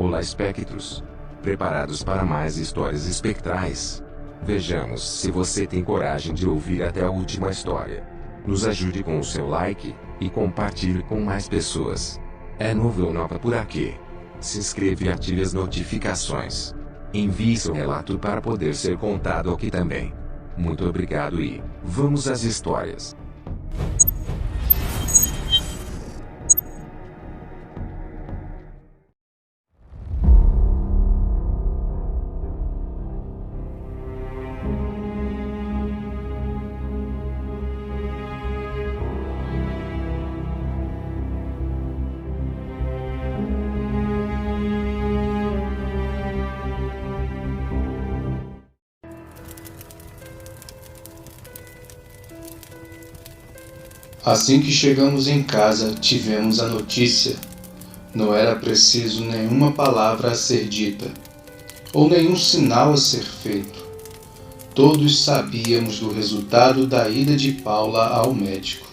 Olá, espectros! Preparados para mais histórias espectrais? Vejamos se você tem coragem de ouvir até a última história. Nos ajude com o seu like e compartilhe com mais pessoas. É novo ou nova por aqui? Se inscreva e ative as notificações. Envie seu relato para poder ser contado aqui também. Muito obrigado e vamos às histórias. Assim que chegamos em casa, tivemos a notícia. Não era preciso nenhuma palavra a ser dita, ou nenhum sinal a ser feito. Todos sabíamos do resultado da ida de Paula ao médico.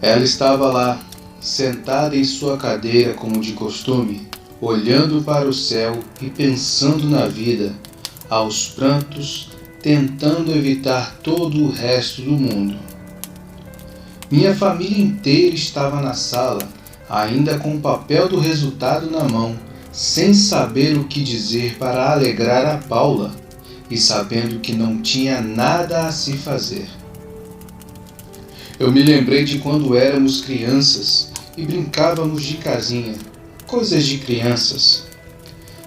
Ela estava lá, sentada em sua cadeira como de costume, olhando para o céu e pensando na vida, aos prantos, tentando evitar todo o resto do mundo. Minha família inteira estava na sala, ainda com o papel do resultado na mão, sem saber o que dizer para alegrar a Paula e sabendo que não tinha nada a se fazer. Eu me lembrei de quando éramos crianças e brincávamos de casinha, coisas de crianças.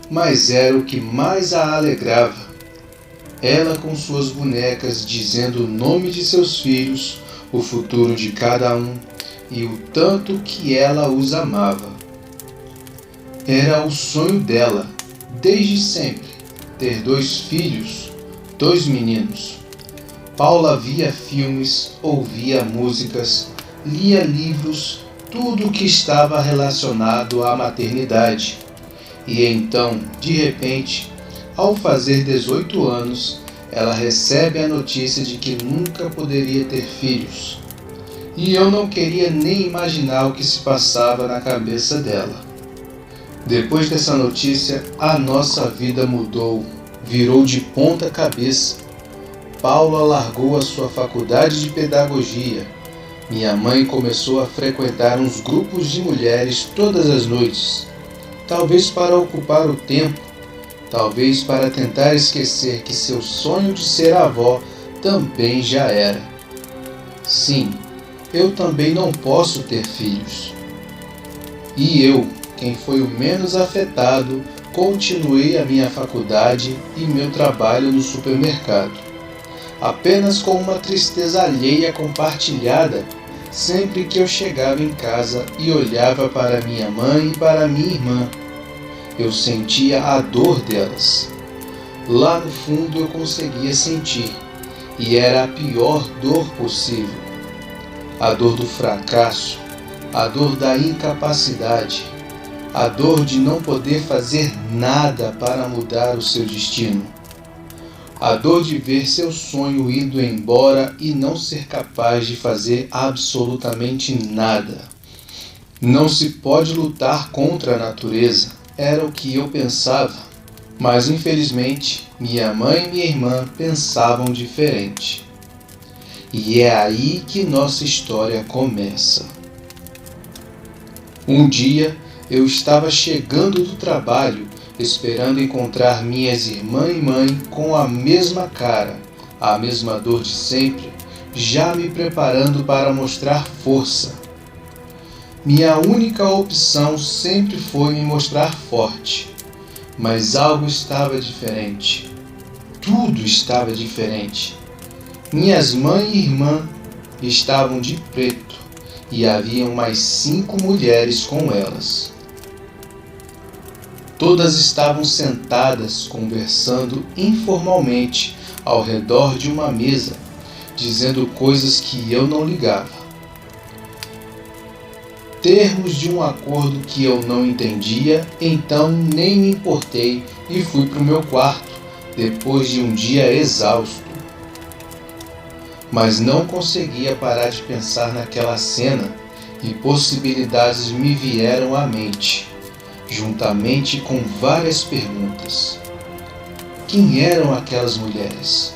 Mas era o que mais a alegrava. Ela com suas bonecas dizendo o nome de seus filhos, o futuro de cada um e o tanto que ela os amava. Era o sonho dela, desde sempre, ter 2 filhos, 2 meninos. Paula via filmes, ouvia músicas, lia livros, tudo o que estava relacionado à maternidade. E então, de repente, ao fazer 18 anos, ela recebe a notícia de que nunca poderia ter filhos. E eu não queria nem imaginar o que se passava na cabeça dela. Depois dessa notícia, a nossa vida mudou, virou de ponta cabeça. Paula largou a sua faculdade de pedagogia. Minha mãe começou a frequentar uns grupos de mulheres todas as noites, talvez para ocupar o tempo, talvez para tentar esquecer que seu sonho de ser avó também já era. Sim, eu também não posso ter filhos. E eu, quem foi o menos afetado, continuei a minha faculdade e meu trabalho no supermercado, apenas com uma tristeza alheia compartilhada sempre que eu chegava em casa e olhava para minha mãe e para minha irmã. Eu sentia a dor delas. Lá no fundo eu conseguia sentir, e era a pior dor possível. A dor do fracasso, a dor da incapacidade, a dor de não poder fazer nada para mudar o seu destino. A dor de ver seu sonho indo embora e não ser capaz de fazer absolutamente nada. Não se pode lutar contra a natureza. Era o que eu pensava, mas infelizmente minha mãe e minha irmã pensavam diferente. E é aí que nossa história começa. Um dia eu estava chegando do trabalho, esperando encontrar minhas irmã e mãe com a mesma cara, a mesma dor de sempre, já me preparando para mostrar força. Minha única opção sempre foi me mostrar forte, mas algo estava diferente. Tudo estava diferente. Minhas mãe e irmã estavam de preto e haviam mais 5 mulheres com elas. Todas estavam sentadas conversando informalmente ao redor de uma mesa, dizendo coisas que eu não ligava. Termos de um acordo que eu não entendia, então nem me importei e fui para o meu quarto, depois de um dia exausto. Mas não conseguia parar de pensar naquela cena e possibilidades me vieram à mente. juntamente com várias perguntas. Quem eram aquelas mulheres?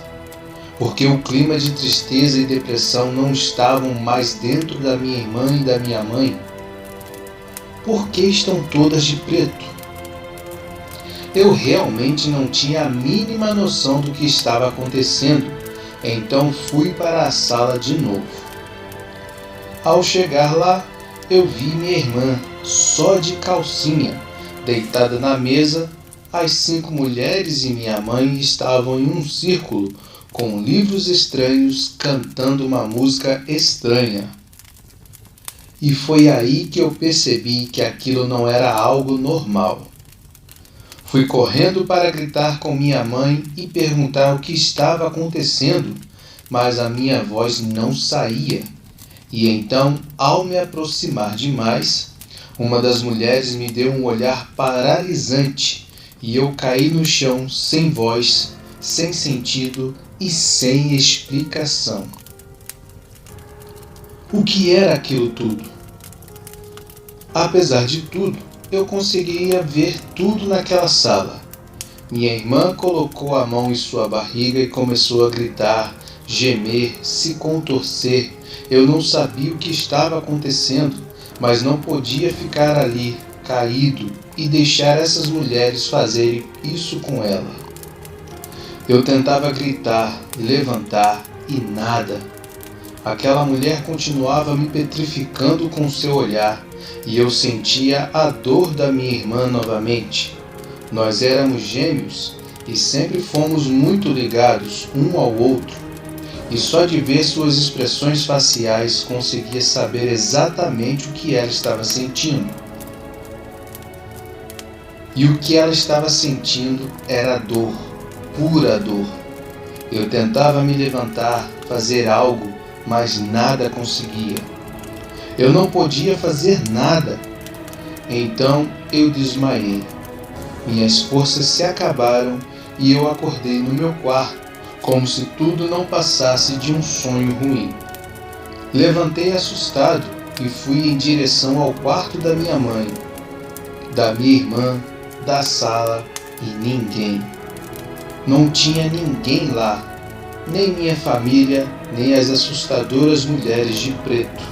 Porque o clima de tristeza e depressão não estavam mais dentro da minha irmã e da minha mãe? Por que estão todas de preto? Eu realmente não tinha a mínima noção do que estava acontecendo, então fui para a sala de novo. Ao chegar lá, eu vi minha irmã, só de calcinha, deitada na mesa. As 5 mulheres e minha mãe estavam em um círculo, com livros estranhos, cantando uma música estranha. E foi aí que eu percebi que aquilo não era algo normal. Fui correndo para gritar com minha mãe e perguntar o que estava acontecendo, mas a minha voz não saía. E então, ao me aproximar demais, uma das mulheres me deu um olhar paralisante e eu caí no chão sem voz, sem sentido e sem explicação. O que era aquilo tudo? Apesar de tudo, eu conseguia ver tudo naquela sala. Minha irmã colocou a mão em sua barriga e começou a gritar, gemer, se contorcer. Eu não sabia o que estava acontecendo, mas não podia ficar ali, caído, e deixar essas mulheres fazerem isso com ela. Eu tentava gritar, levantar e nada. Aquela mulher continuava me petrificando com seu olhar e eu sentia a dor da minha irmã novamente. Nós éramos gêmeos e sempre fomos muito ligados um ao outro. E só de ver suas expressões faciais conseguia saber exatamente o que ela estava sentindo. E o que ela estava sentindo era dor, pura dor. Eu tentava me levantar, fazer algo, mas nada conseguia. Eu não podia fazer nada. Então eu desmaiei. Minhas forças se acabaram e eu acordei no meu quarto, como se tudo não passasse de um sonho ruim. Levantei assustado e fui em direção ao quarto da minha mãe, da minha irmã, da sala e ninguém. Não tinha ninguém lá, nem minha família, nem as assustadoras mulheres de preto.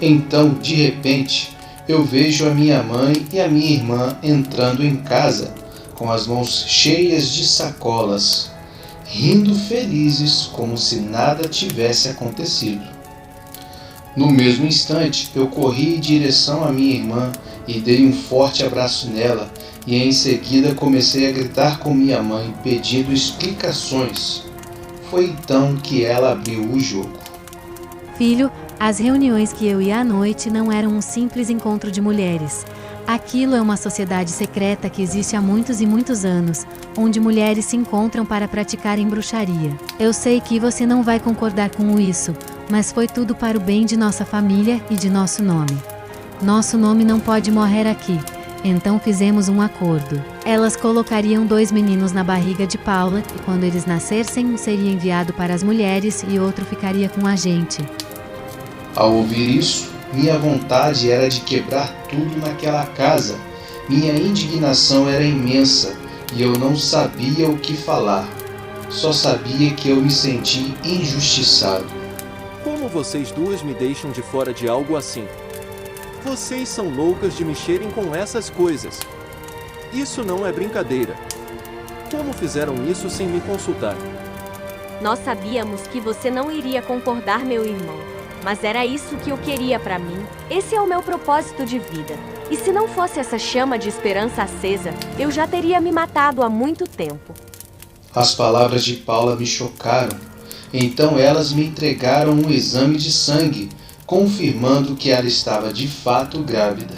Então, de repente, eu vejo a minha mãe e a minha irmã entrando em casa, com as mãos cheias de sacolas, rindo felizes como se nada tivesse acontecido. No mesmo instante, eu corri em direção à minha irmã e dei um forte abraço nela, e em seguida comecei a gritar com minha mãe, pedindo explicações. Foi então que ela abriu o jogo. Filho, as reuniões que eu ia à noite não eram um simples encontro de mulheres. Aquilo é uma sociedade secreta que existe há muitos e muitos anos, onde mulheres se encontram para praticarem bruxaria. Eu sei que você não vai concordar com isso, mas foi tudo para o bem de nossa família e de nosso nome. Nosso nome não pode morrer aqui. Então fizemos um acordo. Elas colocariam 2 meninos na barriga de Paula e quando eles nascessem, um seria enviado para as mulheres e outro ficaria com a gente. Ao ouvir isso, minha vontade era de quebrar tudo naquela casa. Minha indignação era imensa e eu não sabia o que falar. Só sabia que eu me senti injustiçado. Como vocês duas me deixam de fora de algo assim? Vocês são loucas de mexerem com essas coisas. Isso não é brincadeira. Como fizeram isso sem me consultar? Nós sabíamos que você não iria concordar, meu irmão. Mas era isso que eu queria pra mim. Esse é o meu propósito de vida. E se não fosse essa chama de esperança acesa, eu já teria me matado há muito tempo. As palavras de Paula me chocaram. Então elas me entregaram um exame de sangue, confirmando que ela estava de fato grávida.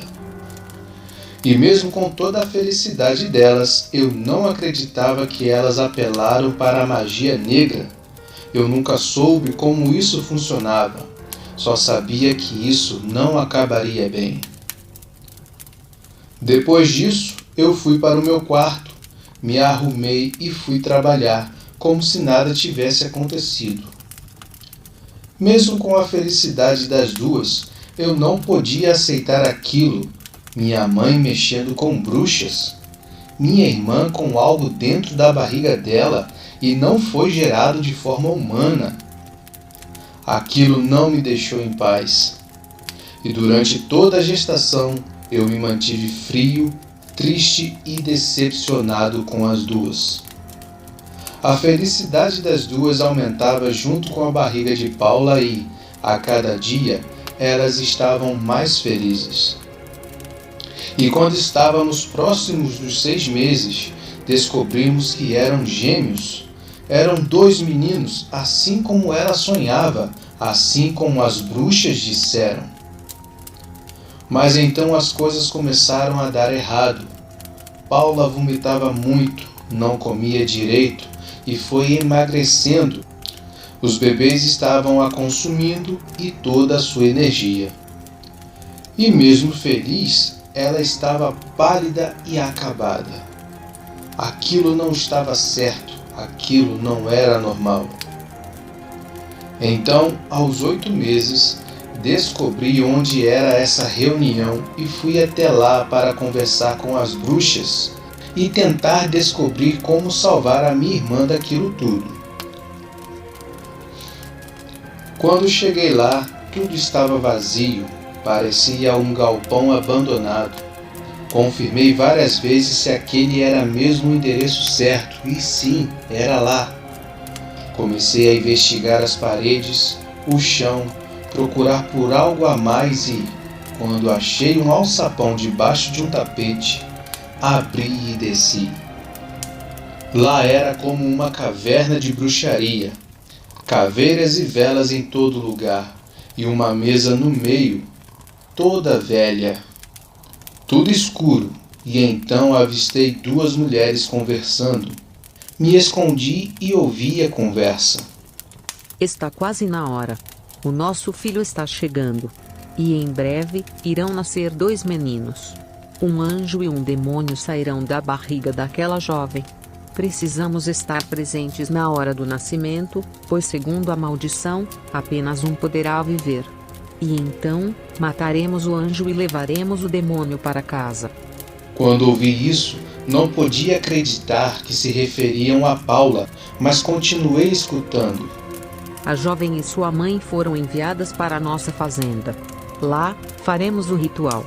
E mesmo com toda a felicidade delas, eu não acreditava que elas apelaram para a magia negra. Eu nunca soube como isso funcionava. Só sabia que isso não acabaria bem. Depois disso, eu fui para o meu quarto, me arrumei e fui trabalhar, como se nada tivesse acontecido. Mesmo com a felicidade das duas, eu não podia aceitar aquilo. Minha mãe mexendo com bruxas? Minha irmã com algo dentro da barriga dela e não foi gerado de forma humana? Aquilo não me deixou em paz. E durante toda a gestação eu me mantive frio, triste e decepcionado com as duas. A felicidade das duas aumentava junto com a barriga de Paula e, a cada dia, elas estavam mais felizes. E quando estávamos próximos dos 6 meses, descobrimos que eram gêmeos. Eram 2 meninos, assim como ela sonhava, assim como as bruxas disseram. Mas então as coisas começaram a dar errado. Paula vomitava muito, não comia direito e foi emagrecendo. Os bebês estavam a consumindo e toda a sua energia. E mesmo feliz, ela estava pálida e acabada. Aquilo não estava certo, aquilo não era normal. Então, aos 8 meses, descobri onde era essa reunião e fui até lá para conversar com as bruxas e tentar descobrir como salvar a minha irmã daquilo tudo. Quando cheguei lá, tudo estava vazio, parecia um galpão abandonado. Confirmei várias vezes se aquele era mesmo o endereço certo, e sim, era lá. Comecei a investigar as paredes, o chão, procurar por algo a mais e, quando achei um alçapão debaixo de um tapete, abri e desci. Lá era como uma caverna de bruxaria, caveiras e velas em todo lugar, e uma mesa no meio, toda velha. Tudo escuro, e então avistei 2 mulheres conversando. Me escondi e ouvi a conversa. Está quase na hora. O nosso filho está chegando. E em breve, irão nascer 2 meninos. Um anjo e um demônio sairão da barriga daquela jovem. Precisamos estar presentes na hora do nascimento, pois segundo a maldição, apenas um poderá viver. E então, mataremos o anjo e levaremos o demônio para casa. Quando ouvi isso, não podia acreditar que se referiam a Paula, mas continuei escutando. A jovem e sua mãe foram enviadas para a nossa fazenda. Lá, faremos o ritual.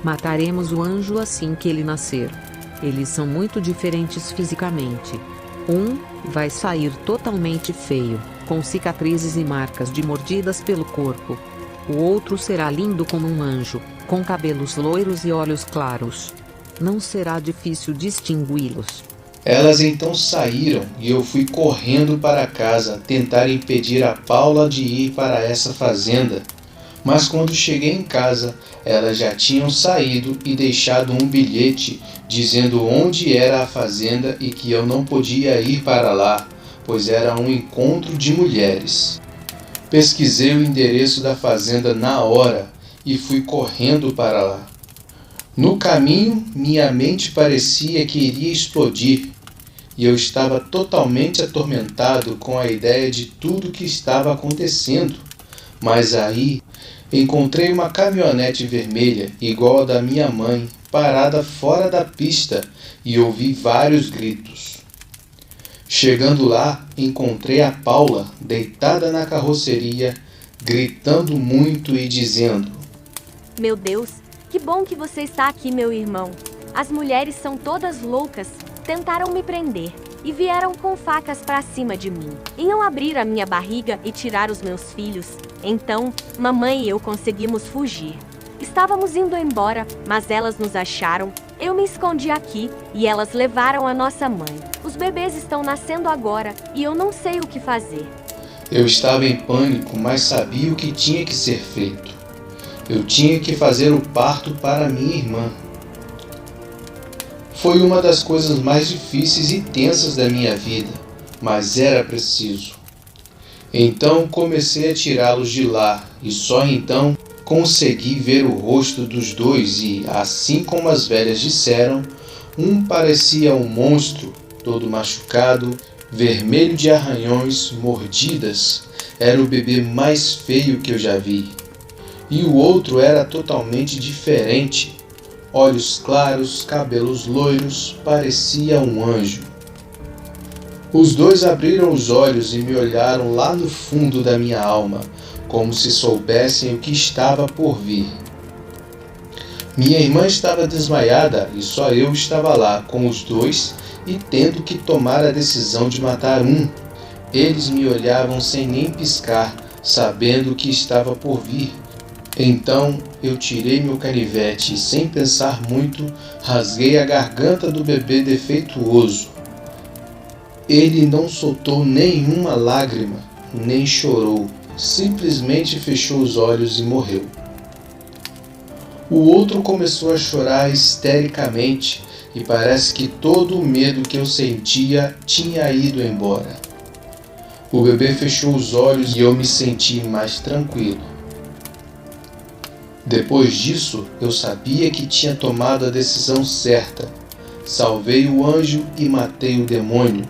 Mataremos o anjo assim que ele nascer. Eles são muito diferentes fisicamente. Um vai sair totalmente feio, com cicatrizes e marcas de mordidas pelo corpo. O outro será lindo como um anjo, com cabelos loiros e olhos claros. Não será difícil distingui-los. Elas então saíram e eu fui correndo para casa tentar impedir a Paula de ir para essa fazenda. Mas quando cheguei em casa, elas já tinham saído e deixado um bilhete dizendo onde era a fazenda e que eu não podia ir para lá, pois era um encontro de mulheres. Pesquisei o endereço da fazenda na hora e fui correndo para lá. No caminho, minha mente parecia que iria explodir, e eu estava totalmente atormentado com a ideia de tudo o que estava acontecendo. Mas aí, encontrei uma caminhonete vermelha, igual a da minha mãe, parada fora da pista, e ouvi vários gritos. Chegando lá, encontrei a Paula deitada na carroceria, gritando muito e dizendo: Meu Deus, que bom que você está aqui, meu irmão. As mulheres são todas loucas, tentaram me prender e vieram com facas para cima de mim. Iam abrir a minha barriga e tirar os meus filhos. Então, mamãe e eu conseguimos fugir. Estávamos indo embora, mas elas nos acharam. Eu me escondi aqui e elas levaram a nossa mãe. Os bebês estão nascendo agora e eu não sei o que fazer. Eu estava em pânico, mas sabia o que tinha que ser feito. Eu tinha que fazer o parto para minha irmã. Foi uma das coisas mais difíceis e tensas da minha vida, mas era preciso. Então comecei a tirá-los de lá e só então consegui ver o rosto dos 2 e, assim como as velhas disseram, um parecia um monstro, todo machucado, vermelho de arranhões, mordidas. Era o bebê mais feio que eu já vi. E o outro era totalmente diferente. olhos claros, cabelos loiros, parecia um anjo. Os dois abriram os olhos e me olharam lá no fundo da minha alma, como se soubessem o que estava por vir. Minha irmã estava desmaiada e só eu estava lá com os dois e tendo que tomar a decisão de matar um. Eles me olhavam sem nem piscar, sabendo o que estava por vir. Então eu tirei meu canivete e, sem pensar muito, rasguei a garganta do bebê defeituoso. Ele não soltou nenhuma lágrima, nem chorou, simplesmente fechou os olhos e morreu. O outro começou a chorar histericamente e parece que todo o medo que eu sentia tinha ido embora. O bebê fechou os olhos e eu me senti mais tranquilo. Depois disso, eu sabia que tinha tomado a decisão certa. Salvei o anjo e matei o demônio.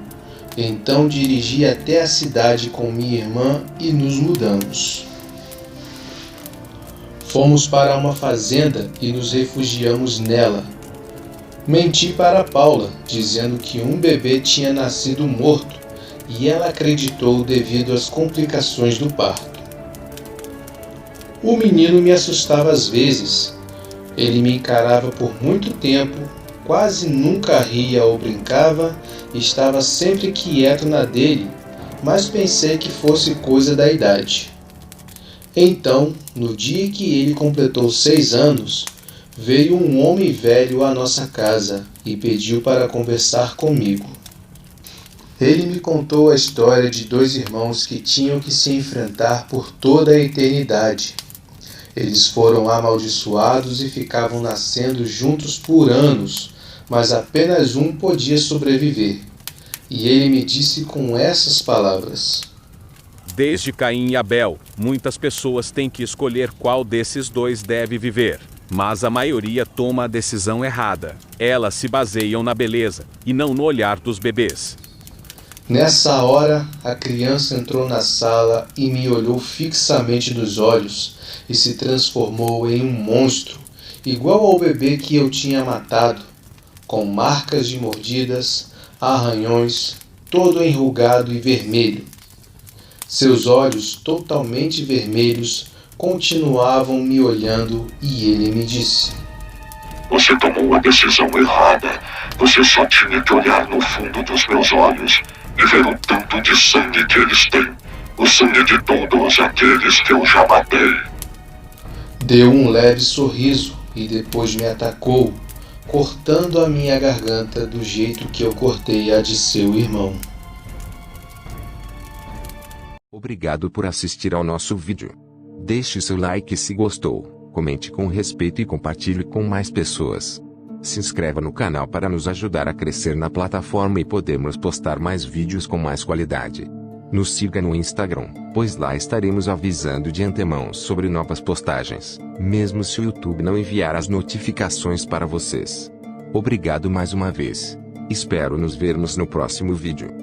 Então dirigi até a cidade com minha irmã e nos mudamos. Fomos para uma fazenda e nos refugiamos nela. Menti para Paula, dizendo que um bebê tinha nascido morto, e ela acreditou devido às complicações do parto. O menino me assustava às vezes. Ele me encarava por muito tempo, quase nunca ria ou brincava, e estava sempre quieto na dele, mas pensei que fosse coisa da idade. Então, no dia que ele completou 6 anos, veio um homem velho à nossa casa e pediu para conversar comigo. Ele me contou a história de 2 irmãos que tinham que se enfrentar por toda a eternidade. Eles foram amaldiçoados e ficavam nascendo juntos por anos, mas apenas um podia sobreviver. E ele me disse com essas palavras: Desde Caim e Abel, muitas pessoas têm que escolher qual desses 2 deve viver. Mas a maioria toma a decisão errada. Elas se baseiam na beleza, e não no olhar dos bebês. Nessa hora, a criança entrou na sala e me olhou fixamente nos olhos e se transformou em um monstro, igual ao bebê que eu tinha matado, com marcas de mordidas, arranhões, todo enrugado e vermelho. Seus olhos, totalmente vermelhos, continuavam me olhando e ele me disse: Você tomou a decisão errada. Você só tinha que olhar no fundo dos meus olhos e ver o tanto de sangue que eles têm. O sangue de todos aqueles que eu já matei. Deu um leve sorriso e depois me atacou, cortando a minha garganta do jeito que eu cortei a de seu irmão. Obrigado por assistir ao nosso vídeo. Deixe seu like se gostou, comente com respeito e compartilhe com mais pessoas. Se inscreva no canal para nos ajudar a crescer na plataforma e podermos postar mais vídeos com mais qualidade. Nos siga no Instagram, pois lá estaremos avisando de antemão sobre novas postagens, mesmo se o YouTube não enviar as notificações para vocês. Obrigado mais uma vez. Espero nos vermos no próximo vídeo.